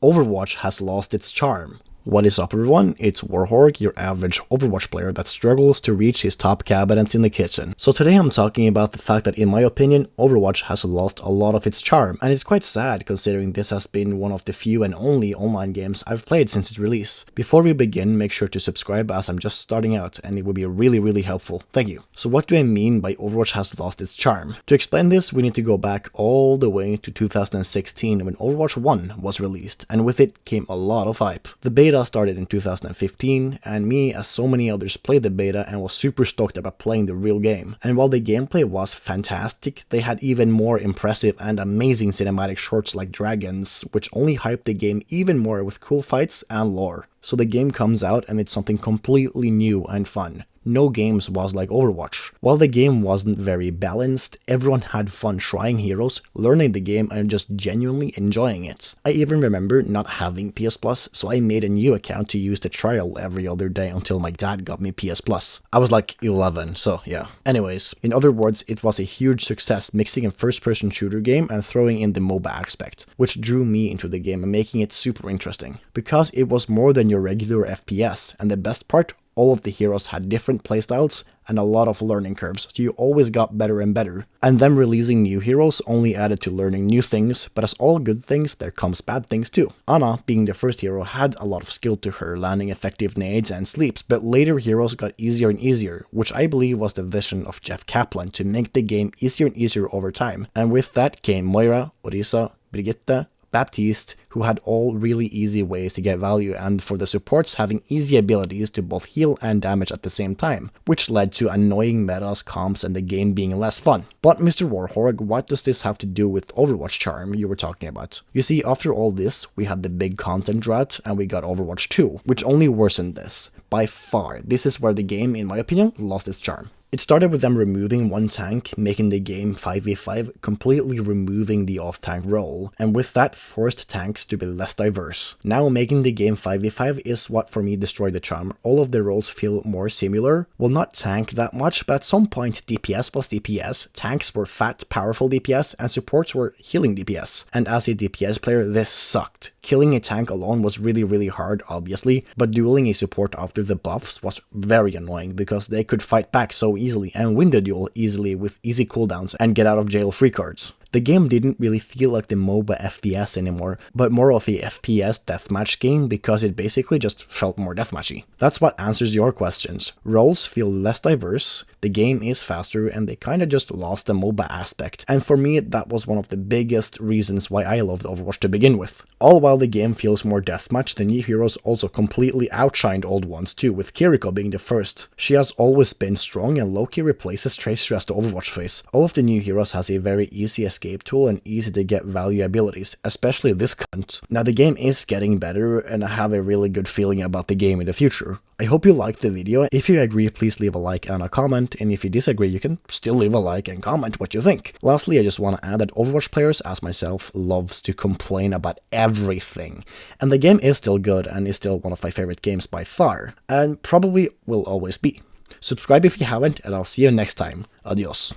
Overwatch has lost its charm. What is up everyone, it's Warhorg, your average Overwatch player that struggles to reach his top cabinets in the kitchen. So today I'm talking about the fact that in my opinion, Overwatch has lost a lot of its charm, and it's quite sad considering this has been one of the few and only online games I've played since its release. Before we begin, make sure to subscribe as I'm just starting out and it would be really helpful. Thank you. So what do I mean by Overwatch has lost its charm? To explain this, we need to go back all the way to 2016 when Overwatch 1 was released, and with it came a lot of hype. The beta started in 2015, and me, as so many others, played the beta and was super stoked about playing the real game. And while the gameplay was fantastic, they had even more impressive and amazing cinematic shorts like Dragons, which only hyped the game even more with cool fights and lore. So the game comes out and it's something completely new and fun. No games was like Overwatch. While the game wasn't very balanced, everyone had fun trying heroes, learning the game and just genuinely enjoying it. I even remember not having PS Plus, so I made a new account to use the trial every other day until my dad got me PS Plus. I was like 11, so yeah. Anyways, in other words, it was a huge success mixing a first-person shooter game and throwing in the MOBA aspect, which drew me into the game and making it super interesting. Because it was more than your regular FPS, and the best part, all of the heroes had different playstyles and a lot of learning curves, so you always got better and better. And them releasing new heroes only added to learning new things, but as all good things, there comes bad things too. Ana, being the first hero, had a lot of skill to her, landing effective nades and sleeps, but later heroes got easier and easier, which I believe was the vision of Jeff Kaplan to make the game easier and easier over time. And with that came Moira, Orisa, Brigitte, Baptiste, who had all really easy ways to get value, and for the supports having easy abilities to both heal and damage at the same time, which led to annoying metas, comps, and the game being less fun. But Mr. Warhorg, what does this have to do with Overwatch charm you were talking about? You see, after all this, we had the big content drought, and we got Overwatch 2, which only worsened this. By far, this is where the game, in my opinion, lost its charm. It started with them removing one tank, making the game 5v5, completely removing the off-tank role, and with that forced tanks to be less diverse. Now making the game 5v5 is what for me destroyed the charm. All of the roles feel more similar. Well, not tank that much, but at some point DPS was DPS, tanks were fat, powerful DPS, and supports were healing DPS. And as a DPS player, this sucked. Killing a tank alone was really hard, obviously, but dueling a support after the buffs was very annoying because they could fight back so easily and win the duel easily with easy cooldowns and get out of jail free cards. The game didn't really feel like the MOBA FPS anymore, but more of a FPS deathmatch game because it basically just felt more deathmatchy. That's what answers your questions. Roles feel less diverse, the game is faster, and they kinda just lost the MOBA aspect. And for me, that was one of the biggest reasons why I loved Overwatch to begin with. All while the game feels more deathmatch, the new heroes also completely outshined old ones too, with Kiriko being the first. She has always been strong and low-key replaces Tracer as the Overwatch face. All of the new heroes has a very easy escape tool and easy to get value abilities, especially this cunt. Now the game is getting better and I have a really good feeling about the game in the future. I hope you liked the video. If you agree, please leave a like and a comment, and if you disagree, you can still leave a like and comment what you think. Lastly, I just want to add that Overwatch players, as myself, loves to complain about everything. And the game is still good and is still one of my favorite games by far, and probably will always be. Subscribe if you haven't, and I'll see you next time. Adios.